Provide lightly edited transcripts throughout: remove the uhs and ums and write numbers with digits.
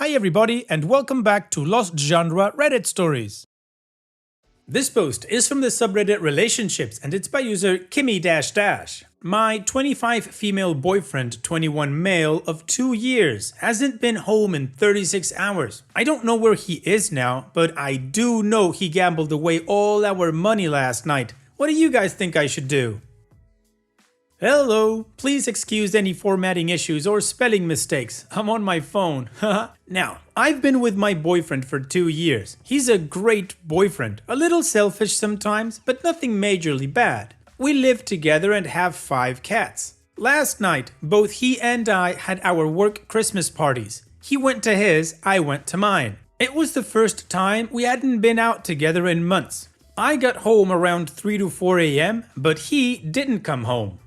Hi everybody and welcome back to Lost Genre Reddit Stories. This post is from the subreddit Relationships and it's by user Kimmy --. My 25 female boyfriend, 21 male of 2 years, hasn't been home in 36 hours. I don't know where he is now, but I do know he gambled away all our money last night. What do you guys think I should do? Hello, please excuse any formatting issues or spelling mistakes. I'm on my phone. Now, I've been with my boyfriend for 2 years. He's a great boyfriend, a little selfish sometimes, but nothing majorly bad. We live together and have 5 cats. Last night, both he and I had our work Christmas parties. He went to his, I went to mine. It was the first time we hadn't been out together in months. I got home around 3 to 4 a.m., but he didn't come home.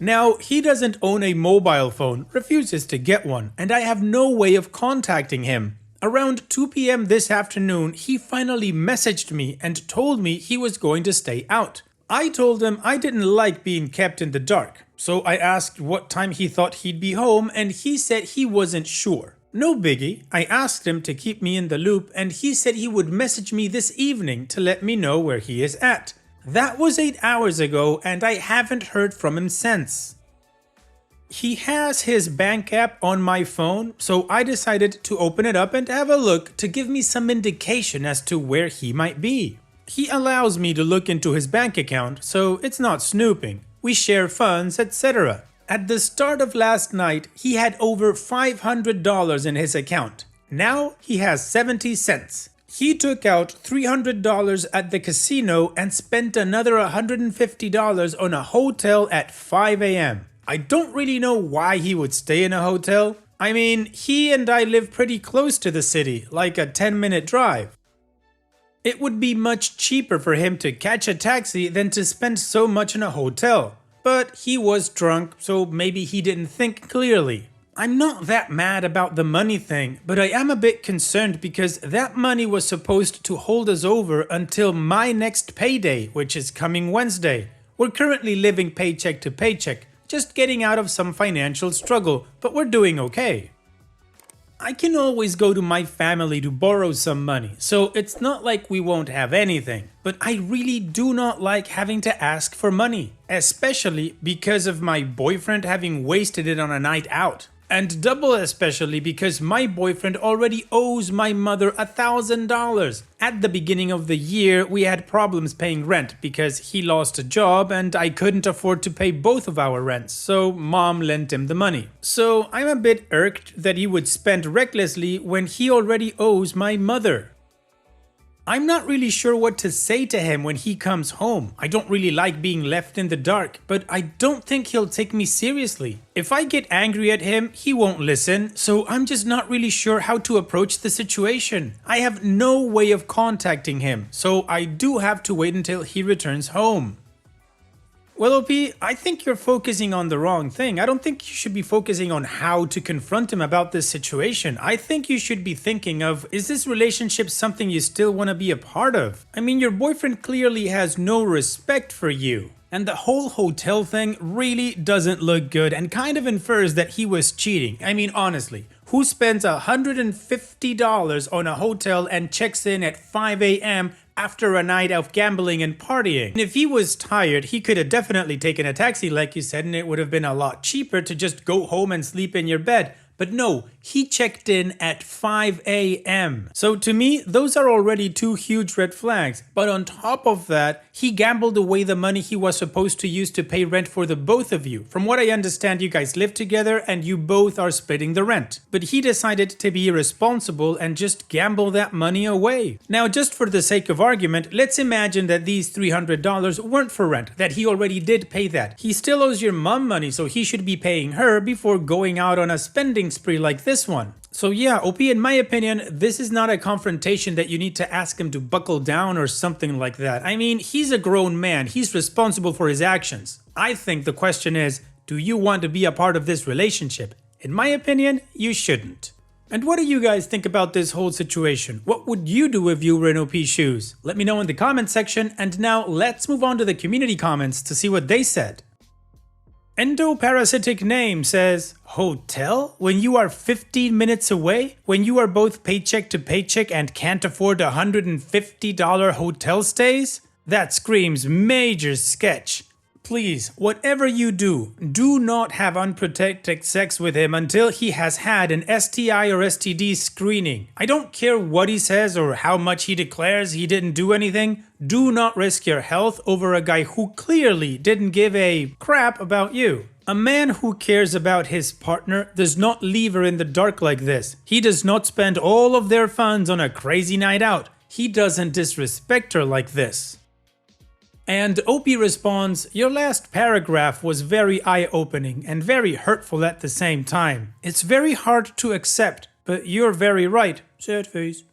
Now, he doesn't own a mobile phone, refuses to get one, and I have no way of contacting him. Around 2 p.m. this afternoon, he finally messaged me and told me he was going to stay out. I told him I didn't like being kept in the dark, so I asked what time he thought he'd be home and he said he wasn't sure. No biggie, I asked him to keep me in the loop and he said he would message me this evening to let me know where he is at. That was 8 hours ago and I haven't heard from him since. He has his bank app on my phone, so I decided to open it up and have a look to give me some indication as to where he might be. He allows me to look into his bank account, so it's not snooping. We share funds, etc. At the start of last night, he had over $500 in his account. Now he has 70 cents. He took out $300 at the casino and spent another $150 on a hotel at 5 a.m. I don't really know why he would stay in a hotel. I mean, he and I live pretty close to the city, like a 10-minute drive. It would be much cheaper for him to catch a taxi than to spend so much in a hotel. But he was drunk, so maybe he didn't think clearly. I'm not that mad about the money thing, but I am a bit concerned because that money was supposed to hold us over until my next payday, which is coming Wednesday. We're currently living paycheck to paycheck, just getting out of some financial struggle, but we're doing okay. I can always go to my family to borrow some money, so it's not like we won't have anything. But I really do not like having to ask for money, especially because of my boyfriend having wasted it on a night out. And double especially because my boyfriend already owes my mother $1,000. At the beginning of the year, we had problems paying rent because he lost a job and I couldn't afford to pay both of our rents, so mom lent him the money. So I'm a bit irked that he would spend recklessly when he already owes my mother. I'm not really sure what to say to him when he comes home. I don't really like being left in the dark, but I don't think he'll take me seriously. If I get angry at him, he won't listen, so I'm just not really sure how to approach the situation. I have no way of contacting him, so I do have to wait until he returns home. Well, OP, I think you're focusing on the wrong thing. I don't think you should be focusing on how to confront him about this situation. I think you should be thinking of, is this relationship something you still want to be a part of? I mean, your boyfriend clearly has no respect for you. And the whole hotel thing really doesn't look good and kind of infers that he was cheating. I mean, honestly, who spends $150 on a hotel and checks in at 5 a.m. after a night of gambling and partying? And if he was tired, he could have definitely taken a taxi like you said and it would have been a lot cheaper to just go home and sleep in your bed. But no, he checked in at 5 a.m. So to me, those are already 2 huge red flags. But on top of that, he gambled away the money he was supposed to use to pay rent for the both of you. From what I understand, you guys live together and you both are splitting the rent. But he decided to be irresponsible and just gamble that money away. Now, just for the sake of argument, let's imagine that these $300 weren't for rent, that he already did pay that. He still owes your mom money, so he should be paying her before going out on a spending spree like this one. So yeah, OP, in my opinion, this is not a confrontation that you need to ask him to buckle down or something like that. I mean, he's a grown man. He's responsible for his actions. I think the question is, do you want to be a part of this relationship? In my opinion, you shouldn't. And what do you guys think about this whole situation? What would you do if you were in OP's shoes? Let me know in the comment section. And now let's move on to the community comments to see what they said. Endoparasitic name says, hotel? When you are 15 minutes away? When you are both paycheck to paycheck and can't afford $150 hotel stays? That screams major sketch. Please, whatever you do, do not have unprotected sex with him until he has had an STI or STD screening. I don't care what he says or how much he declares he didn't do anything. Do not risk your health over a guy who clearly didn't give a crap about you. A man who cares about his partner does not leave her in the dark like this. He does not spend all of their funds on a crazy night out. He doesn't disrespect her like this. And Opie responds, your last paragraph was very eye-opening and very hurtful at the same time. It's very hard to accept, but you're very right. Sad face.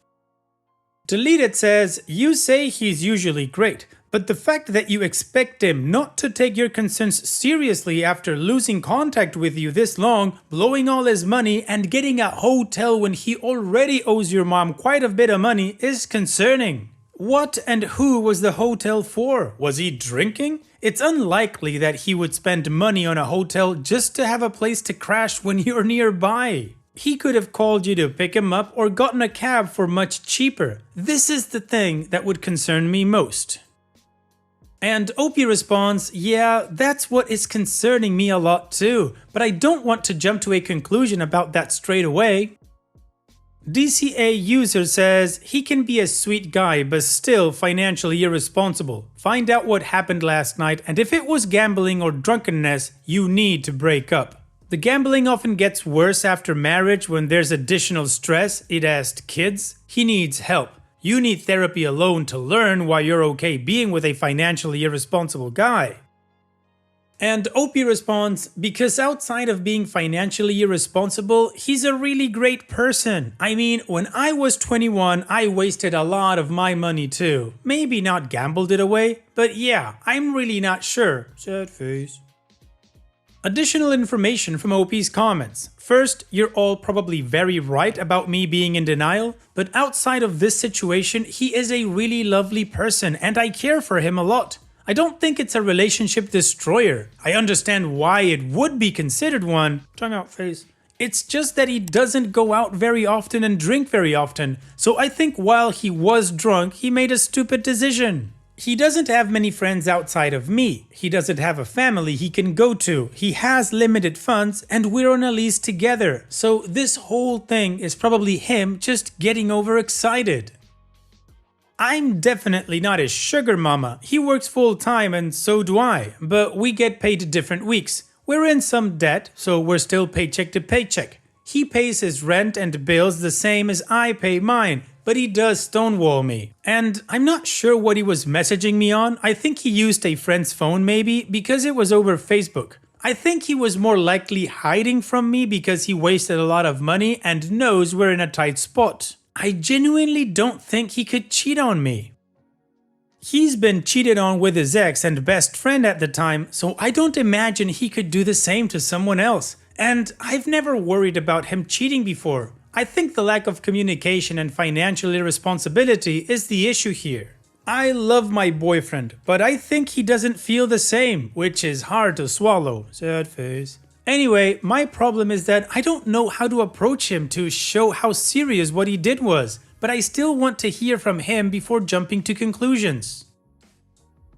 Deleted says, you say he's usually great, but the fact that you expect him not to take your concerns seriously after losing contact with you this long, blowing all his money, and getting a hotel when he already owes your mom quite a bit of money is concerning. What and who was the hotel for? Was he drinking? It's unlikely that he would spend money on a hotel just to have a place to crash when you're nearby. He could have called you to pick him up or gotten a cab for much cheaper. This is the thing that would concern me most. And Opie responds, yeah, that's what is concerning me a lot too, but I don't want to jump to a conclusion about that straight away. DCA user says, he can be a sweet guy but still financially irresponsible. Find out what happened last night, and if it was gambling or drunkenness, you need to break up. The gambling often gets worse after marriage when there's additional stress. It has kids. He needs help. You need therapy alone to learn why you're okay being with a financially irresponsible guy. And Opie responds, because outside of being financially irresponsible, he's a really great person. I mean, when I was 21, I wasted a lot of my money too. Maybe not gambled it away, but yeah, I'm really not sure. Sad face. Additional information from Opie's comments. First, you're all probably very right about me being in denial, but outside of this situation, he is a really lovely person and I care for him a lot. I don't think it's a relationship destroyer. I understand why it would be considered one. Tongue out face. It's just that he doesn't go out very often and drink very often, so I think while he was drunk, he made a stupid decision. He doesn't have many friends outside of me. He doesn't have a family he can go to. He has limited funds and we're on a lease together. So this whole thing is probably him just getting overexcited. I'm definitely not his sugar mama. He works full time and so do I, but we get paid different weeks. We're in some debt, so we're still paycheck to paycheck. He pays his rent and bills the same as I pay mine, but he does stonewall me. And I'm not sure what he was messaging me on. I think he used a friend's phone maybe, because it was over Facebook. I think he was more likely hiding from me because he wasted a lot of money and knows we're in a tight spot. I genuinely don't think he could cheat on me. He's been cheated on with his ex and best friend at the time, so I don't imagine he could do the same to someone else. And I've never worried about him cheating before. I think the lack of communication and financial irresponsibility is the issue here. I love my boyfriend, but I think he doesn't feel the same, which is hard to swallow. Sad face. Anyway, my problem is that I don't know how to approach him to show how serious what he did was, but I still want to hear from him before jumping to conclusions.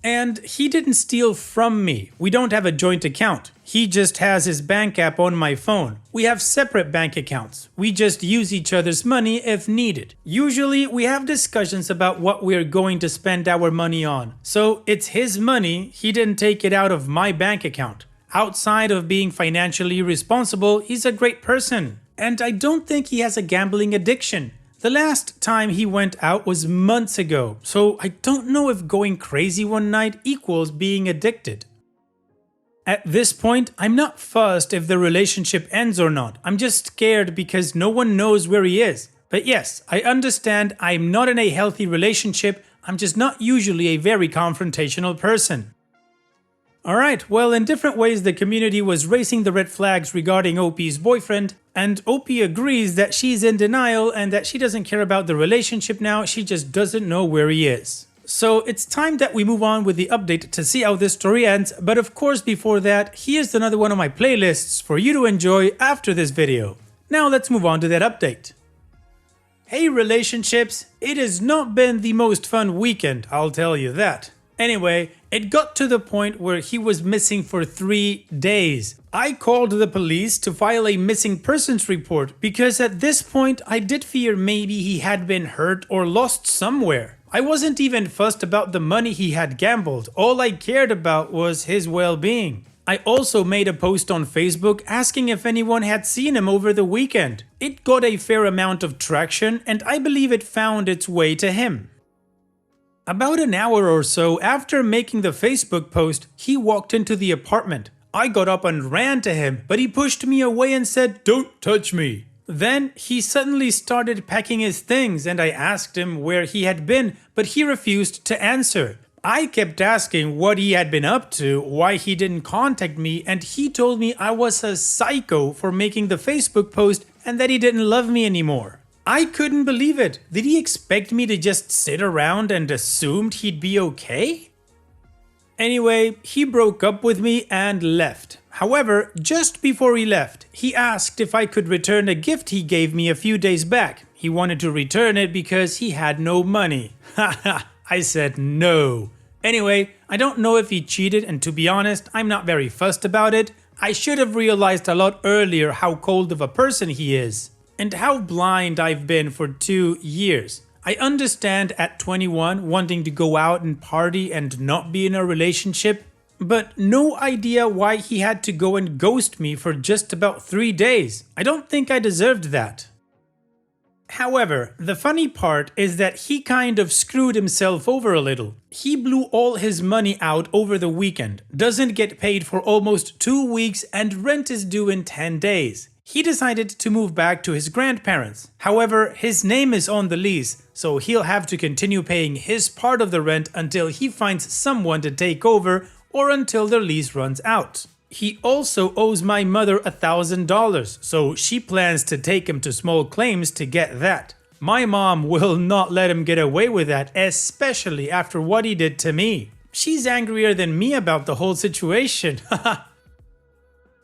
And he didn't steal from me. We don't have a joint account. He just has his bank app on my phone. We have separate bank accounts. We just use each other's money if needed. Usually, we have discussions about what we're going to spend our money on. So it's his money. He didn't take it out of my bank account. Outside of being financially responsible, he's a great person. And I don't think he has a gambling addiction. The last time he went out was months ago, so I don't know if going crazy one night equals being addicted. At this point, I'm not fussed if the relationship ends or not. I'm just scared because no one knows where he is. But yes, I understand I'm not in a healthy relationship. I'm just not usually a very confrontational person. Alright, well, in different ways the community was raising the red flags regarding Opie's boyfriend, and Opie agrees that she's in denial and that she doesn't care about the relationship now, she just doesn't know where he is. So it's time that we move on with the update to see how this story ends, but of course before that, here's another one of my playlists for you to enjoy after this video. Now let's move on to that update. Hey relationships, it has not been the most fun weekend, I'll tell you that. Anyway, it got to the point where he was missing for 3 days. I called the police to file a missing persons report because at this point I did fear maybe he had been hurt or lost somewhere. I wasn't even fussed about the money he had gambled, all I cared about was his well-being. I also made a post on Facebook asking if anyone had seen him over the weekend. It got a fair amount of traction and I believe it found its way to him. About an hour or so after making the Facebook post, he walked into the apartment. I got up and ran to him, but he pushed me away and said, "Don't touch me." Then he suddenly started packing his things and I asked him where he had been, but he refused to answer. I kept asking what he had been up to, why he didn't contact me, and he told me I was a psycho for making the Facebook post and that he didn't love me anymore. I couldn't believe it. Did he expect me to just sit around and assumed he'd be okay? Anyway, he broke up with me and left. However, just before he left, he asked if I could return a gift he gave me a few days back. He wanted to return it because he had no money. Haha, I said no. Anyway, I don't know if he cheated, and to be honest, I'm not very fussed about it. I should have realized a lot earlier how cold of a person he is. And how blind I've been for 2 years. I understand at 21 wanting to go out and party and not be in a relationship, but no idea why he had to go and ghost me for just about 3 days. I don't think I deserved that. However, the funny part is that he kind of screwed himself over a little. He blew all his money out over the weekend, doesn't get paid for almost 2 weeks, and rent is due in 10 days. He decided to move back to his grandparents. However, his name is on the lease, so he'll have to continue paying his part of the rent until he finds someone to take over or until the lease runs out. He also owes my mother $1,000, so she plans to take him to small claims to get that. My mom will not let him get away with that, especially after what he did to me. She's angrier than me about the whole situation.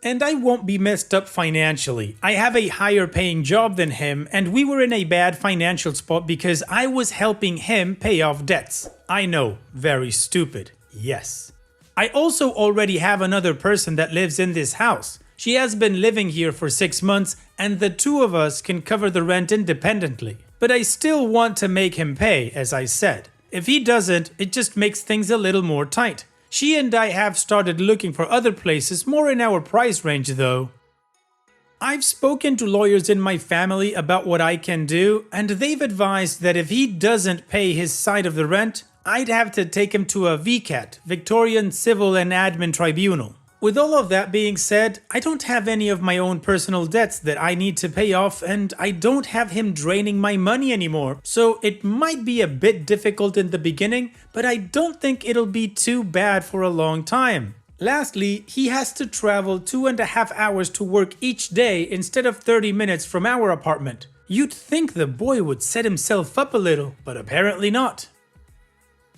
And I won't be messed up financially. I have a higher paying job than him and we were in a bad financial spot because I was helping him pay off debts. I know, very stupid. Yes. I also already have another person that lives in this house. She has been living here for 6 months and the two of us can cover the rent independently. But I still want to make him pay, as I said. If he doesn't, it just makes things a little more tight. She and I have started looking for other places more in our price range though. I've spoken to lawyers in my family about what I can do, and they've advised that if he doesn't pay his side of the rent, I'd have to take him to a VCAT, Victorian Civil and Admin Tribunal. With all of that being said, I don't have any of my own personal debts that I need to pay off, and I don't have him draining my money anymore, so it might be a bit difficult in the beginning, but I don't think it'll be too bad for a long time. Lastly, he has to travel 2.5 hours to work each day instead of 30 minutes from our apartment. You'd think the boy would set himself up a little, but apparently not.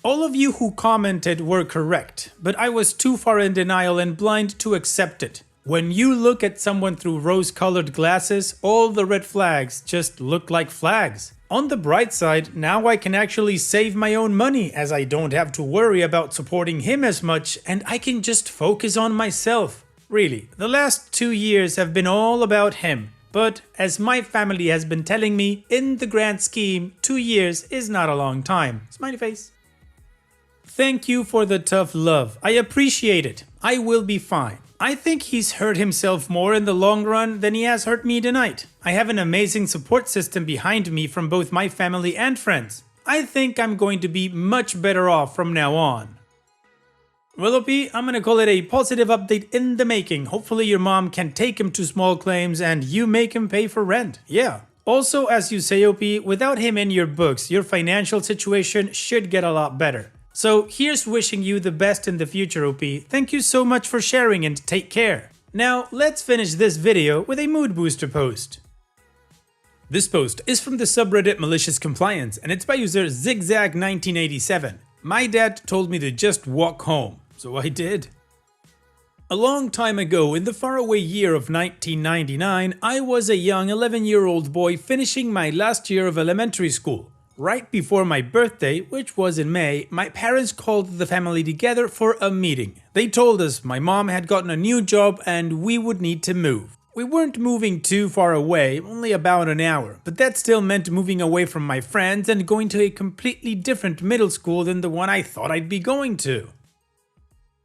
All of you who commented were correct, but I was too far in denial and blind to accept it. When you look at someone through rose-colored glasses, all the red flags just look like flags. On the bright side, now I can actually save my own money as I don't have to worry about supporting him as much and I can just focus on myself. Really, the last 2 years have been all about him. But as my family has been telling me, in the grand scheme, 2 years is not a long time. Smiley face. Thank you for the tough love. I appreciate it. I will be fine. I think he's hurt himself more in the long run than he has hurt me tonight. I have an amazing support system behind me from both my family and friends. I think I'm going to be much better off from now on. Well, OP, I'm gonna call it a positive update in the making. Hopefully your mom can take him to small claims and you make him pay for rent. Yeah. Also, as you say, OP, without him in your books, your financial situation should get a lot better. So here's wishing you the best in the future, OP. Thank you so much for sharing and take care. Now let's finish this video with a mood booster post. This post is from the subreddit Malicious Compliance and it's by user Zigzag1987. My dad told me to just walk home, so I did. A long time ago, in the faraway year of 1999, I was a young 11-year-old boy finishing my last year of elementary school. Right before my birthday, which was in May, my parents called the family together for a meeting. They told us my mom had gotten a new job and we would need to move. We weren't moving too far away, only about an hour, but that still meant moving away from my friends and going to a completely different middle school than the one I thought I'd be going to.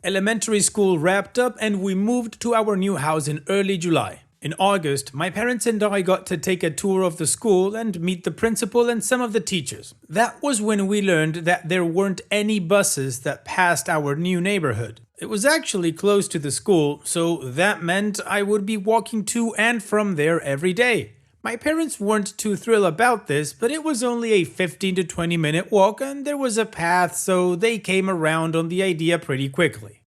Elementary school wrapped up and we moved to our new house in early July. In August, my parents and I got to take a tour of the school and meet the principal and some of the teachers. That was when we learned that there weren't any buses that passed our new neighborhood. It was actually close to the school, so that meant I would be walking to and from there every day. My parents weren't too thrilled about this, but it was only a 15 to 20 minute walk and there was a path, so they came around on the idea pretty quickly.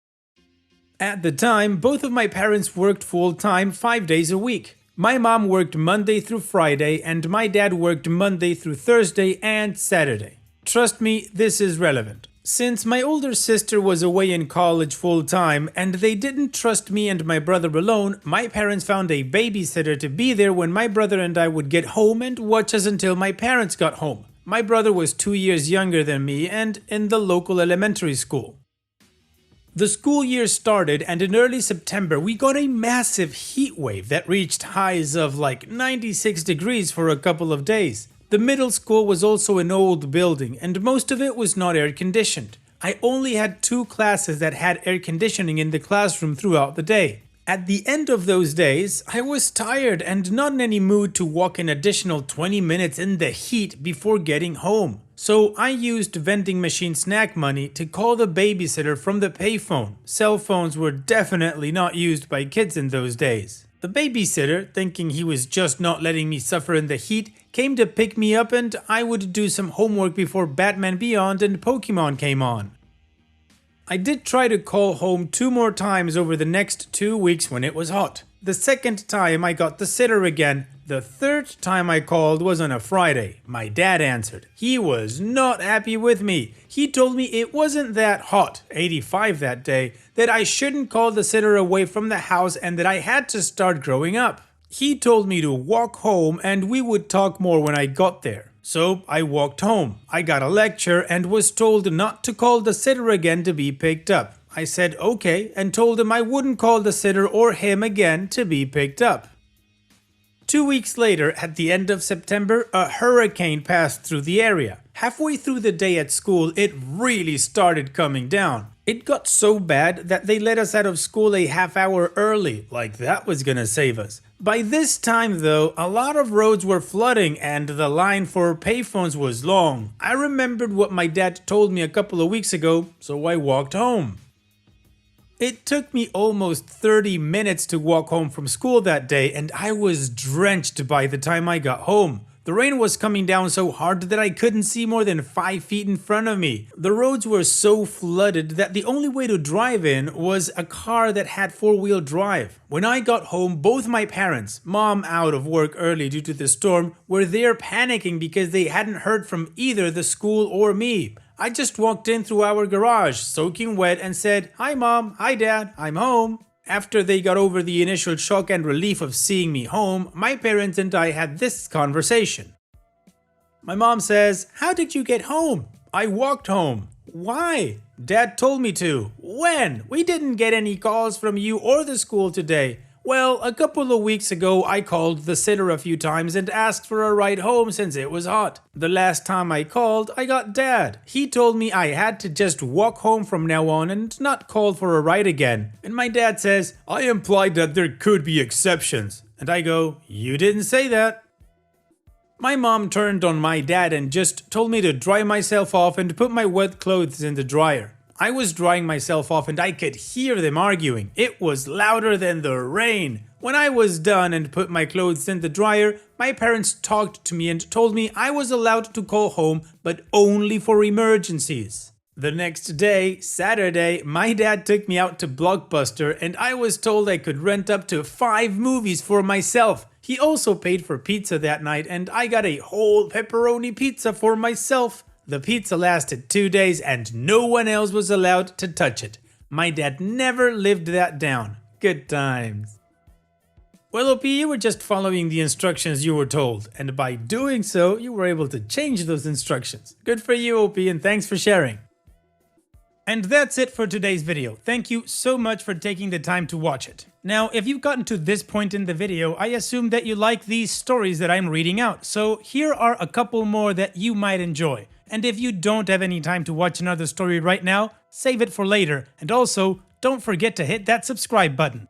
At the time, both of my parents worked full-time 5 days a week. My mom worked Monday through Friday and my dad worked Monday through Thursday and Saturday. Trust me, this is relevant. Since my older sister was away in college full-time and they didn't trust me and my brother alone, my parents found a babysitter to be there when my brother and I would get home and watch us until my parents got home. My brother was 2 years younger than me and in the local elementary school. The school year started and in early September we got a massive heat wave that reached highs of like 96 degrees for a couple of days. The middle school was also an old building and most of it was not air conditioned. I only had 2 classes that had air conditioning in the classroom throughout the day. At the end of those days, I was tired and not in any mood to walk an additional 20 minutes in the heat before getting home. So I used vending machine snack money to call the babysitter from the payphone. Cell phones were definitely not used by kids in those days. The babysitter, thinking he was just not letting me suffer in the heat, came to pick me up and I would do some homework before Batman Beyond and Pokemon came on. I did try to call home 2 more times over the next 2 weeks when it was hot. The second time I got the sitter again. The third time I called was on a Friday. My dad answered. He was not happy with me. He told me it wasn't that hot, 85 that day, that I shouldn't call the sitter away from the house and that I had to start growing up. He told me to walk home and we would talk more when I got there. So I walked home. I got a lecture and was told not to call the sitter again to be picked up. I said okay and told him I wouldn't call the sitter or him again to be picked up. 2 weeks later, at the end of September, a hurricane passed through the area. Halfway through the day at school, it really started coming down. It got so bad that they let us out of school a half hour early, like that was gonna save us. By this time though, a lot of roads were flooding and the line for payphones was long. I remembered what my dad told me a couple of weeks ago, so I walked home. It took me almost 30 minutes to walk home from school that day and I was drenched by the time I got home. The rain was coming down so hard that I couldn't see more than 5 feet in front of me. The roads were so flooded that the only way to drive in was a car that had 4-wheel drive. When I got home, both my parents, mom out of work early due to the storm, were there panicking because they hadn't heard from either the school or me. I just walked in through our garage, soaking wet, and said, "Hi mom, hi dad, I'm home." After they got over the initial shock and relief of seeing me home, my parents and I had this conversation. My mom says, "How did you get home?" "I walked home." "Why?" "Dad told me to." "When? We didn't get any calls from you or the school today." "Well, a couple of weeks ago I called the sitter a few times and asked for a ride home since it was hot. The last time I called, I got Dad. He told me I had to just walk home from now on and not call for a ride again. And my dad says, "I implied that there could be exceptions." And I go, "You didn't say that." My mom turned on my dad and just told me to dry myself off and put my wet clothes in the dryer. I was drying myself off and I could hear them arguing. It was louder than the rain. When I was done and put my clothes in the dryer, my parents talked to me and told me I was allowed to call home, but only for emergencies. The next day, Saturday, my dad took me out to Blockbuster and I was told I could rent up to 5 movies for myself. He also paid for pizza that night and I got a whole pepperoni pizza for myself. The pizza lasted 2 days and no one else was allowed to touch it. My dad never lived that down. Good times. Well, OP, you were just following the instructions you were told, and by doing so, you were able to change those instructions. Good for you, OP, and thanks for sharing. And that's it for today's video. Thank you so much for taking the time to watch it. Now, if you've gotten to this point in the video, I assume that you like these stories that I'm reading out, so here are a couple more that you might enjoy. And if you don't have any time to watch another story right now, save it for later, and also, don't forget to hit that subscribe button.